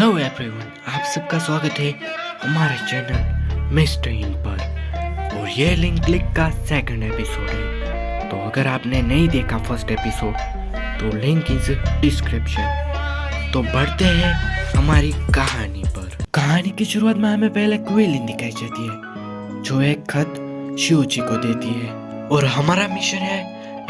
Hello everyone, आप सबका स्वागत है हमारे चैनल मिस्टर इन पर। और ये लिंक क्लिक का सेकंड एपिसोड है। तो अगर आपने नहीं देखा फर्स्ट एपिसोड तो लिंक इज डिस्क्रिप्शन। तो बढ़ते हैं हमारी कहानी पर। कहानी की शुरुआत में हमें पहले क्विलिन दिखाई जाती है जो एक खत शियोजी को देती है और हमारा मिशन है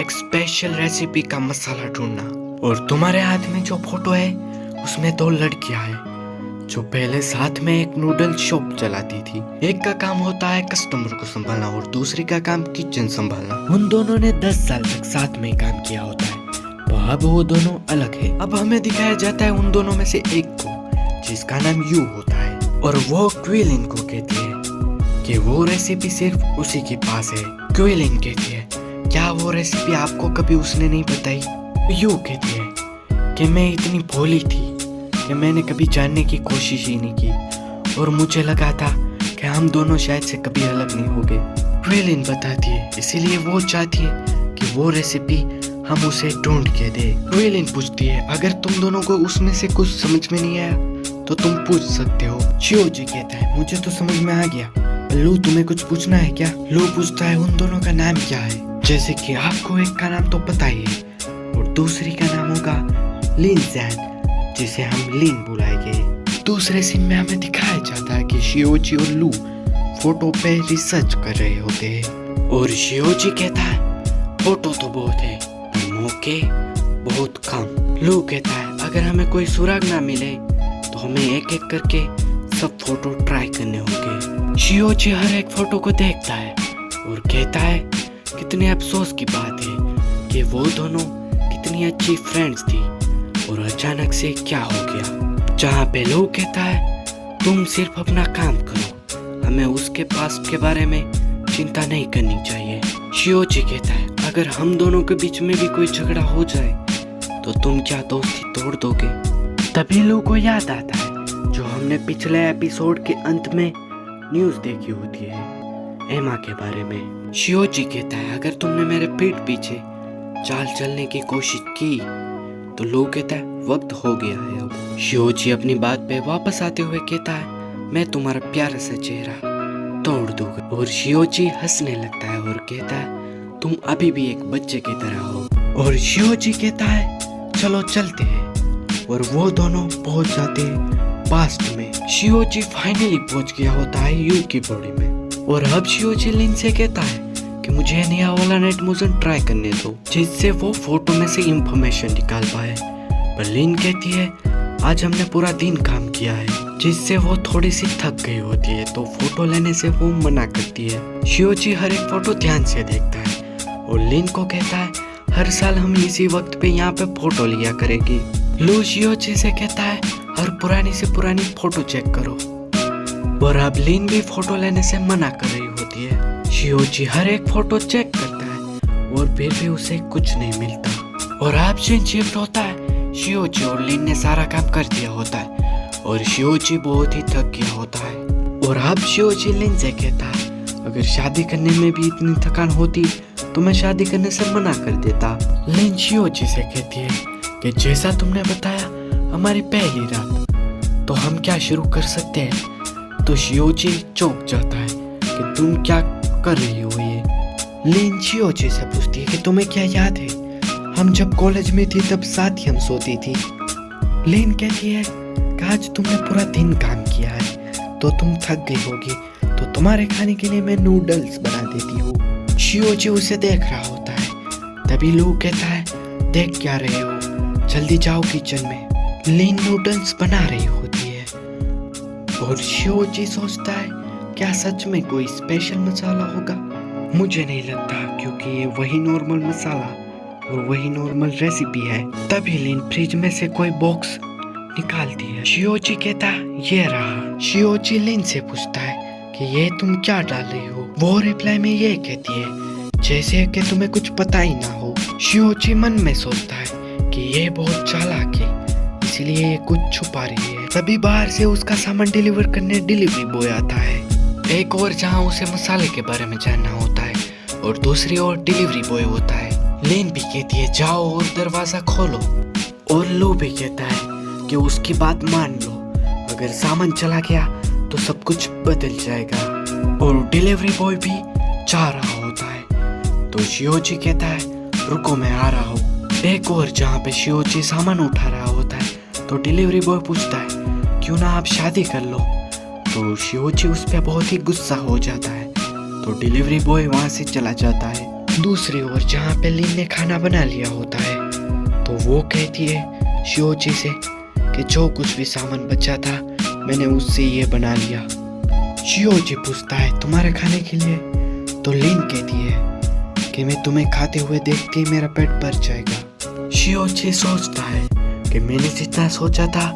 एक स्पेशल रेसिपी का मसाला ढूंढना। और तुम्हारे हाथ में जो फोटो है उसमें दो लड़कियां हैं जो पहले साथ में एक नूडल शॉप चलाती थी। एक का काम होता है कस्टमर को संभालना और दूसरी का काम किचन संभालना। उन दोनों ने 10 साल तक साथ में काम किया होता है, तो अब वो दोनों अलग है। अब हमें दिखाया जाता है उन दोनों में से एक को जिसका नाम यू होता है और वो क्विलिन को कहती है कि वो रेसिपी सिर्फ उसी के पास है। क्विलिन कहती है क्या वो रेसिपी आपको कभी उसने नहीं बताई? यू कहती है कि मैं इतनी भोली थी कि मैंने कभी जानने की कोशिश ही नहीं की और मुझे लगा था कि हम दोनों शायद से कभी अलग नहीं होंगे। क्विलिन बताती है इसीलिए वो चाहती है कि वो रेसिपी हम उसे ढूंढ के दे। क्विलिन पूछती है अगर तुम दोनों को उसमें से कुछ समझ में नहीं आया तो तुम पूछ सकते हो। शियोजी कहता है मुझे तो समझ में आ गया। लू तुम्हें कुछ पूछना है क्या? लू पूछता है उन दोनों का नाम क्या है? जैसे कि आपको एक का नाम तो पता ही है और दूसरी का नाम होगा लिन जैन, जिसे हम लिन बुलाएंगे। दूसरे सीन में हमें दिखाया जाता है कि शियोजी और लू फोटो पे रिसर्च कर रहे होते हैं और शियोजी कहता है फोटो तो बहुत है पर मौके बहुत कम। लू कहता है अगर हमें कोई सुराग ना मिले तो हमें एक एक करके सब फोटो ट्राई करने होंगे। शियोजी हर एक फोटो को देखता है और कहता है कितने अफसोस की बात है कि वो दोनों कितनी अच्छी फ्रेंड्स थी और अचानक से क्या हो गया। जहाँ पे लोग कहता है तुम सिर्फ अपना काम करो, हमें उसके पास के बारे में चिंता नहीं करनी चाहिए। शियोजी कहता है अगर हम दोनों के बीच में भी कोई झगड़ा हो जाए तो तुम क्या दोस्ती तोड़ दोगे? तभी लोग को याद आता है जो हमने पिछले एपिसोड के अंत में न्यूज देखी होती है एमा के बारे में। शियोजी कहता है अगर तुमने मेरे पीठ पीछे चाल चलने की कोशिश की तो लोग कहता है वक्त हो गया है अब। शियोजी अपनी बात पे वापस आते हुए कहता है मैं तुम्हारा प्यारा सा चेहरा तोड़ दूंगा। और शियोजी हंसने लगता है और कहता है तुम अभी भी एक बच्चे की तरह हो। और शियोजी कहता है चलो चलते हैं और वो दोनों पहुंच जाते हैं पास्ट में। शियोजी फाइनली पहुंच गया होता है यू की बॉडी में और अब शियोजी लिन से कहता है कि मुझे नया वाला नेट मोशन ट्राई करने दो जिससे वो फोटो में से इंफॉर्मेशन निकाल पाए। पर लिन कहती है आज हमने पूरा दिन काम किया है, जिससे वो थोड़ी सी थक गई होती है तो फोटो लेने से वो मना करती है। शियोजी हर एक फोटो ध्यान से देखता है और लिन को कहता है हर साल हम इसी वक्त पे यहाँ पे फोटो लिया करेगी। लू शियोजी से कहता है हर पुरानी से पुरानी फोटो चेक करो और अब लिन भी फोटो लेने से मना कर रही होती है। शियोजी हर एक फोटो चेक करता है और फिर भी उसे कुछ नहीं मिलता और अब सीन शिफ्ट होता है। शियोजी और लिन ने सारा काम कर दिया होता है और शियोजी बहुत ही थक गया होता है और अब शियोजी लिन से कहता है अगर शादी करने में भी इतनी थकान होती तो मैं शादी करने से मना कर देता। लिन शियोजी से कहती है कि जैसा तुमने बताया हमारी पहली रात, तो हम क्या शुरू कर सकते हैं? तो शियोजी चौंक जाता है कि तुम क्या कर रही हो ये? लिन शियोजी से पूछती है कि तुम्हें क्या याद है हम जब कॉलेज में थी तब साथ ही हम सोती थी। लिन कहती है कि आज तुमने पूरा दिन काम किया है तो तुम थक गई होगी, तो तुम्हारे खाने के लिए मैं नूडल्स बना देती हूँ। शियोजी उसे देख रहा होता है। तभी लू कहता है देख क्या रहे हो, जल्दी जाओ किचन में। लिन नूडल्स बना रही होती है और शियोजी सोचता है क्या सच में कोई स्पेशल मसाला होगा? मुझे नहीं लगता क्योंकि ये वही नॉर्मल मसाला और वही नॉर्मल रेसिपी है। तभी लिन फ्रिज में से कोई बॉक्स निकालती है। शियोजी कहता है ये रहा। शियोजी लिन से पूछता है कि ये तुम क्या डाल रही हो? वो रिप्लाई में ये कहती है जैसे कि तुम्हें कुछ पता ही ना हो। शियोजी मन में सोचता है कि ये बहुत चालाक है इसलिए ये कुछ छुपा रही है। तभी बाहर से उसका सामान डिलीवर करने डिलीवरी बॉय आता है। एक और जहाँ उसे मसाले के बारे में जानना होता है और दूसरी ओर डिलीवरी बॉय होता है। लिन भी कहती है जाओ और दरवाजा खोलो और लू भी कहता है कि उसकी बात मान लो अगर सामान चला गया तो सब कुछ बदल जाएगा। और डिलीवरी बॉय भी जा रहा होता है तो शियोजी कहता है रुको मैं आ रहा हूँ। एक और जहाँ पे शियोजी सामान उठा रहा होता है तो डिलीवरी बॉय पूछता है क्यों ना आप शादी कर लो। तो शियोजी उस पर बहुत ही गुस्सा हो जाता है तो डिलीवरी बॉय वहाँ से चला जाता है। दूसरी ओर जहाँ पे लिन ने खाना बना लिया होता है तो वो कहती है शियोजी से कि जो कुछ भी सामान बचा था मैंने उससे ये बना लिया। शियोजी पूछता है तुम्हारे खाने के लिए? तो लिन कहती है कि मैं तुम्हें खाते हुए देखते ही मेरा पेट भर जाएगा। शियोजी सोचता है कि मैंने जितना सोचा था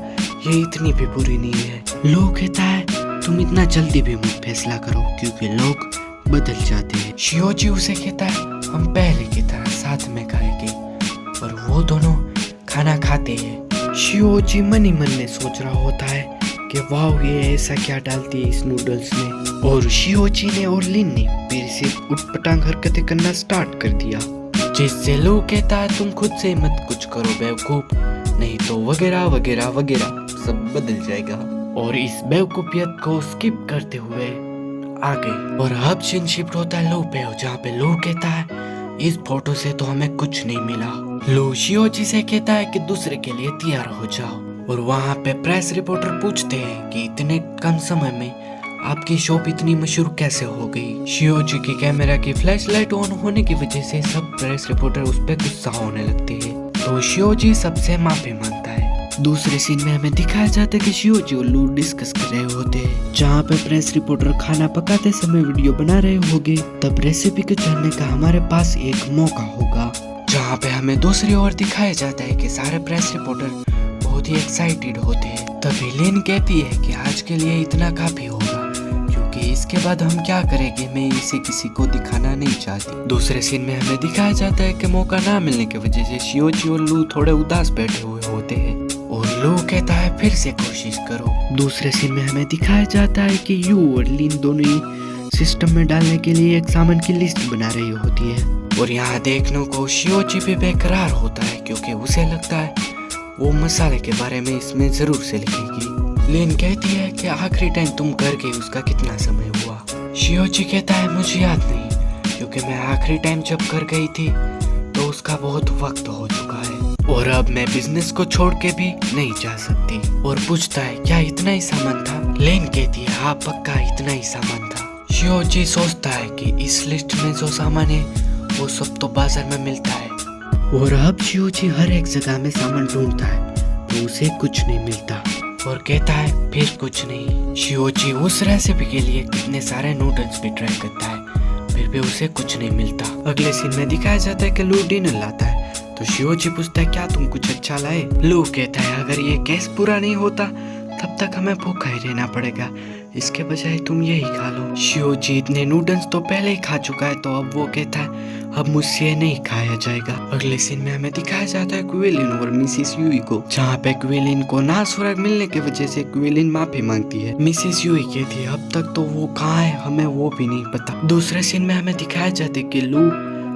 ये इतनी भी बुरी नहीं है। लो कहता है तुम इतना जल्दी भी मत फैसला करो क्योंकि लोग बदल जाते हैं। शियोजी उसे कहता है हम पहले की तरह साथ में खाएंगे और वो दोनों खाना खाते हैं। शियोजी मन ही मन में सोच रहा होता है कि वाह ये ऐसा क्या डालती है इस नूडल्स में। और शियोजी ने और लिन ने फिर से उटपटांग हरकतें करना स्टार्ट कर दिया जिससे लो कहता है तुम खुद से मत कुछ करो बेवकूफ, नहीं तो वगैरह वगैरह वगैरह सब बदल जाएगा। और इस बेवकूफियत को स्किप करते हुए आगे और अब सीन शिफ्ट होता है लो पे जहाँ पे लो कहता है इस फोटो से तो हमें कुछ नहीं मिला। लो शियोजी से कहता है कि दूसरे के लिए तैयार हो जाओ। और वहाँ पे प्रेस रिपोर्टर पूछते हैं कि इतने कम समय में आपकी शॉप इतनी मशहूर कैसे हो गई। शियोजी की कैमरा की फ्लैश लाइट ऑन होने की वजह से सब प्रेस रिपोर्टर उस पर गुस्सा होने लगते हैं तो शियोजी सबसे माफी मांगता है। दूसरे सीन में हमें दिखाया जाता है कि शियोजी और लू डिस्कस कर रहे होते हैं जहाँ पे प्रेस रिपोर्टर खाना पकाते समय वीडियो बना रहे होंगे। तब रेसिपी को जानने का हमारे पास एक मौका होगा जहाँ पे हमें दूसरी ओर दिखाया जाता है कि सारे प्रेस रिपोर्टर बहुत ही एक्साइटेड होते हैं। तभी लिन कहती है कि आज के लिए इतना काफी होगा क्योंकि इसके बाद हम क्या करेंगे मैं इसे किसी को दिखाना नहीं चाहती। दूसरे सीन में हमें दिखाया जाता है कि मौका ना मिलने की वजह से शियोजी और लू थोड़े उदास बैठे हुए होते हैं और लो कहता है फिर से कोशिश करो। दूसरे सीन में हमें दिखाया जाता है कि यू और लिन दोनों ही सिस्टम में डालने के लिए एक सामान की लिस्ट बना रही होती है और यहाँ देखने को शियोजी भी बेकरार होता है क्योंकि उसे लगता है वो मसाले के बारे में इसमें जरूर से लिखेगी। लिन कहती है कि आखिरी टाइम तुम कर गई उसका कितना समय हुआ। शियोजी कहता है मुझे याद नहीं क्योंकि मैं आखिरी टाइम जब कर गई थी तो उसका बहुत वक्त हो चुका है और अब मैं बिजनेस को छोड़ के भी नहीं जा सकती। और पूछता है क्या इतना ही सामान था? लिन कहती है हाँ पक्का इतना ही सामान था। शियोजी सोचता है कि इस लिस्ट में जो सामान है वो सब तो बाजार में मिलता है और अब शियोजी हर एक जगह में सामान ढूंढता है तो उसे कुछ नहीं मिलता और कहता है फिर कुछ नहीं। शियोजी उस रेसिपी के लिए कितने सारे नूडल्स भी ट्राई करता है फिर भी उसे कुछ नहीं मिलता। अगले सीन में दिखाया जाता है कि लू डिनर लाता है तो शियोजी पूछता है क्या तुम कुछ अच्छा लाए? लू कहता है अगर ये केस पूरा नहीं होता तब तक हमें भूखा ही रहना पड़ेगा, इसके बजाय तुम यही खा लो। शियोजी इतने नूडल्स तो पहले ही खा चुका है तो अब वो कहता है अब मुझसे ये नहीं खाया जाएगा। अगले सीन में हमें दिखाया जाता है क्विलिन और मिसिस यूई को जहाँ पे क्विलिन को ना सुराग मिलने की वजह से क्विलिन माफी मांगती है। मिसिस यूई कहती है अब तक तो वो कहाँ है हमें वो भी नहीं पता। दूसरे सीन में हमें दिखाया जाता है कि लू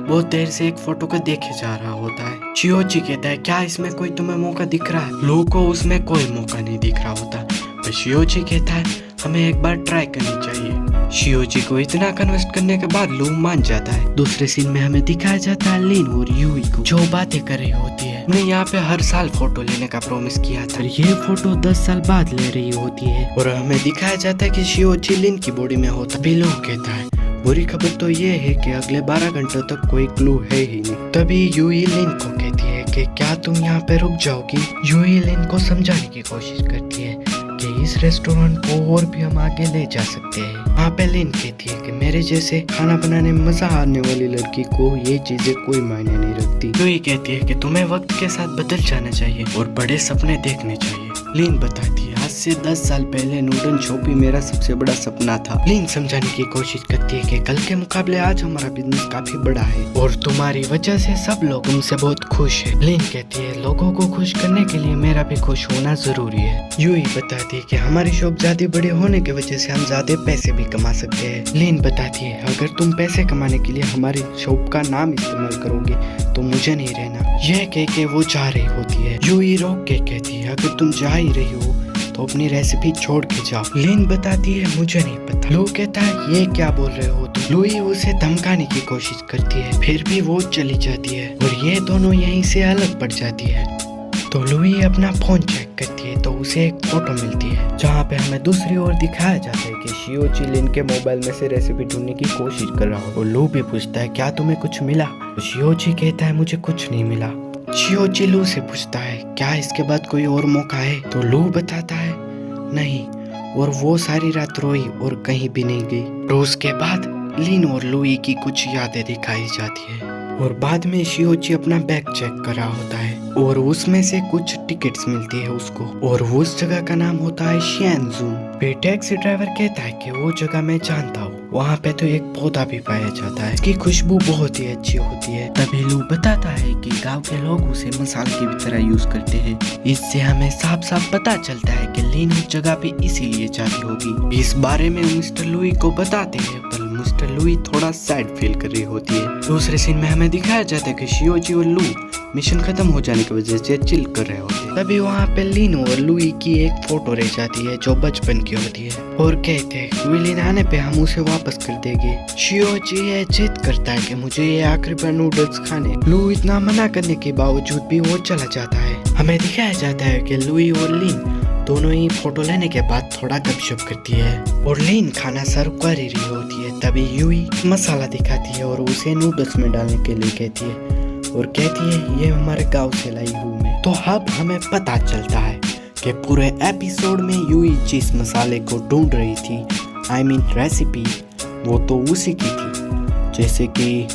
बहुत देर से एक फोटो को देखे जा रहा होता है। शियोजी कहता है क्या इसमें कोई तुम्हें मौका दिख रहा है? लू को उसमें कोई मौका नहीं दिख रहा होता पर शियोजी कहता है हमें एक बार ट्राई करनी चाहिए। शियोजी को इतना कन्विंस करने के बाद लू मान जाता है। दूसरे सीन में हमें दिखाया जाता है लिन और यूई को जो बातें कर रही होती है। हमने यहाँ पे हर साल फोटो लेने का प्रॉमिस किया था, ये फोटो 10 साल बाद ले रही होती है और हमें दिखाया जाता है कि शियोजी लिन की बॉडी में होता। भी लू कहता है बुरी खबर तो ये है कि अगले 12 घंटों तक कोई क्लू है ही नहीं। तभी यूई लिन को कहती है कि क्या तुम यहाँ पे रुक जाओगी? यूई लिन को समझाने की कोशिश करती है कि इस रेस्टोरेंट को और भी हम आगे ले जा सकते हैं। वहाँ पे लिन कहती है कि मेरे जैसे खाना बनाने में मजा आने वाली लड़की को ये चीजें कोई मायने नहीं रखती। यूई कहती है कि तुम्हें वक्त के साथ बदल जाना चाहिए और बड़े सपने देखने चाहिए। लिन बताती है आज से 10 साल पहले नूडल शॉप ही मेरा सबसे बड़ा सपना था। लिन समझाने की कोशिश करती है कि कल के मुकाबले आज हमारा बिजनेस काफी बड़ा है और तुम्हारी वजह से सब लोग तुमसे बहुत खुश है। लिन कहती है लोगों को खुश करने के लिए मेरा भी खुश होना जरूरी है। यूई बताती है कि हमारी शॉप ज्यादा बड़ी होने की वजह से हम ज्यादा पैसे भी कमा सकते हैं। लिन बताती है अगर तुम पैसे कमाने के लिए हमारी शॉप का नाम इस्तेमाल करोगे तो मुझे नहीं रहना। यह कह के वो जा रही होती है। यूई रोक के कहती है अगर तुम जा ही रही हो तो अपनी रेसिपी छोड़ के जाओ। लिन बताती है मुझे नहीं पता। लू कहता है ये क्या बोल रहे हो तुम। लुई उसे धमकाने की कोशिश करती है, फिर भी वो चली जाती है और ये दोनों यहीं से अलग पड़ जाती है। तो लुई अपना फोन चेक करती है तो उसे एक फोटो मिलती है जहाँ पे हमें दूसरी ओर दिखाया जाता है कि शियोची लिन के मोबाइल में से रेसिपी ढूंढने की कोशिश कर रहा हो। लू भी पूछता है क्या तुम्हें कुछ मिला। तो शियोची कहता है मुझे कुछ नहीं मिला। शियोची लू से पूछता है क्या इसके बाद कोई और मौका है। तो लू बताता है नहीं, और वो सारी रात रोई और कहीं भी नहीं गई। तो उसके बाद लिन और लुई की कुछ यादें दिखाई जाती है और बाद में शियोची अपना बैग चेक कर रहा होता है और उसमें से कुछ टिकट्स मिलती है उसको और उस जगह का नाम होता है शियानजू। फिर टैक्सी ड्राइवर कहता है कि वो जगह मैं जानता हूँ, वहाँ पे तो एक पौधा भी पाया जाता है, इसकी खुशबू बहुत ही अच्छी होती है। तभी लू बताता है कि गांव के लोग उसे मसाले की तरह यूज करते हैं। इससे हमें साफ साफ पता चलता है कि लिन उस जगह पे इसीलिए जाती होगी। इस बारे में मिस्टर लुई को बताते हैं पर मिस्टर लुई थोड़ा सैड फील कर रही होती है। दूसरे सीन में हमें दिखाया जाता है कि शियोची और लू मिशन खत्म हो जाने की वजह से चिल कर रहे होते हैं। तभी वहाँ पे लिन और लुई की एक फोटो रह जाती है जो बचपन की होती है और कहते हैं विलिन आने पे हम उसे वापस कर देंगे। शियोची ये जिद करता है कि मुझे ये आखिरी बार नूडल्स खाने। लू इतना मना करने के बावजूद भी वो चला जाता है। हमें दिखाया जाता है कि लुई और लिन दोनों ही फोटो लेने के बाद थोड़ा गपशप करती है और लिन खाना सर्व कर ही रही होती है। तभी यूई मसाला दिखाती है और उसे नूडल्स में डालने के लिए कहती है और कहती है ये हमारे गांव से लाई हूँ मैं। तो अब हमें पता चलता है कि पूरे एपिसोड में यूई जिस मसाले को ढूंढ रही थी, I mean रेसिपी, वो तो उसी की थी, जैसे कि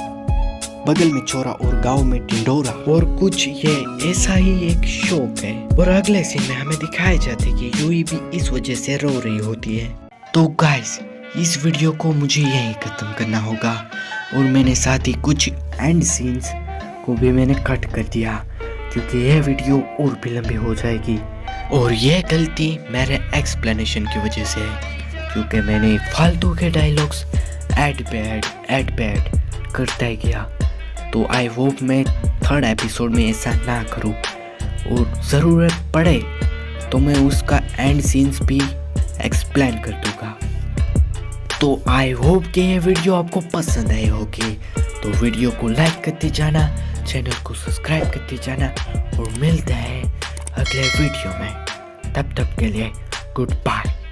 बगल में चोरा और गांव में टिंडोरा और कुछ ये ऐसा ही एक शौक है। और अगले सीन में हमें दिखाया जाता है कि यूई भी इस वजह से रो रही होती है। तो गाइस इस वीडियो को मुझे यहीं खत्म करना होगा और मैंने साथ ही कुछ एंड सीन्स को भी मैंने कट कर दिया क्योंकि यह वीडियो और भी लंबी हो जाएगी और यह गलती मेरे एक्सप्लेनेशन की वजह से है क्योंकि मैंने फालतू के डायलॉग्स ऐड पे ऐड करता ही गया। तो आई होप मैं थर्ड एपिसोड में ऐसा ना करूं और ज़रूरत पड़े तो मैं उसका एंड सीन्स भी एक्सप्लेन कर दूंगा। तो आई होप कि ये वीडियो आपको पसंद आई होगी। तो वीडियो को लाइक करते जाना, चैनल को सब्सक्राइब करते जाना और मिलते हैं अगले वीडियो में। तब तक के लिए गुड बाय।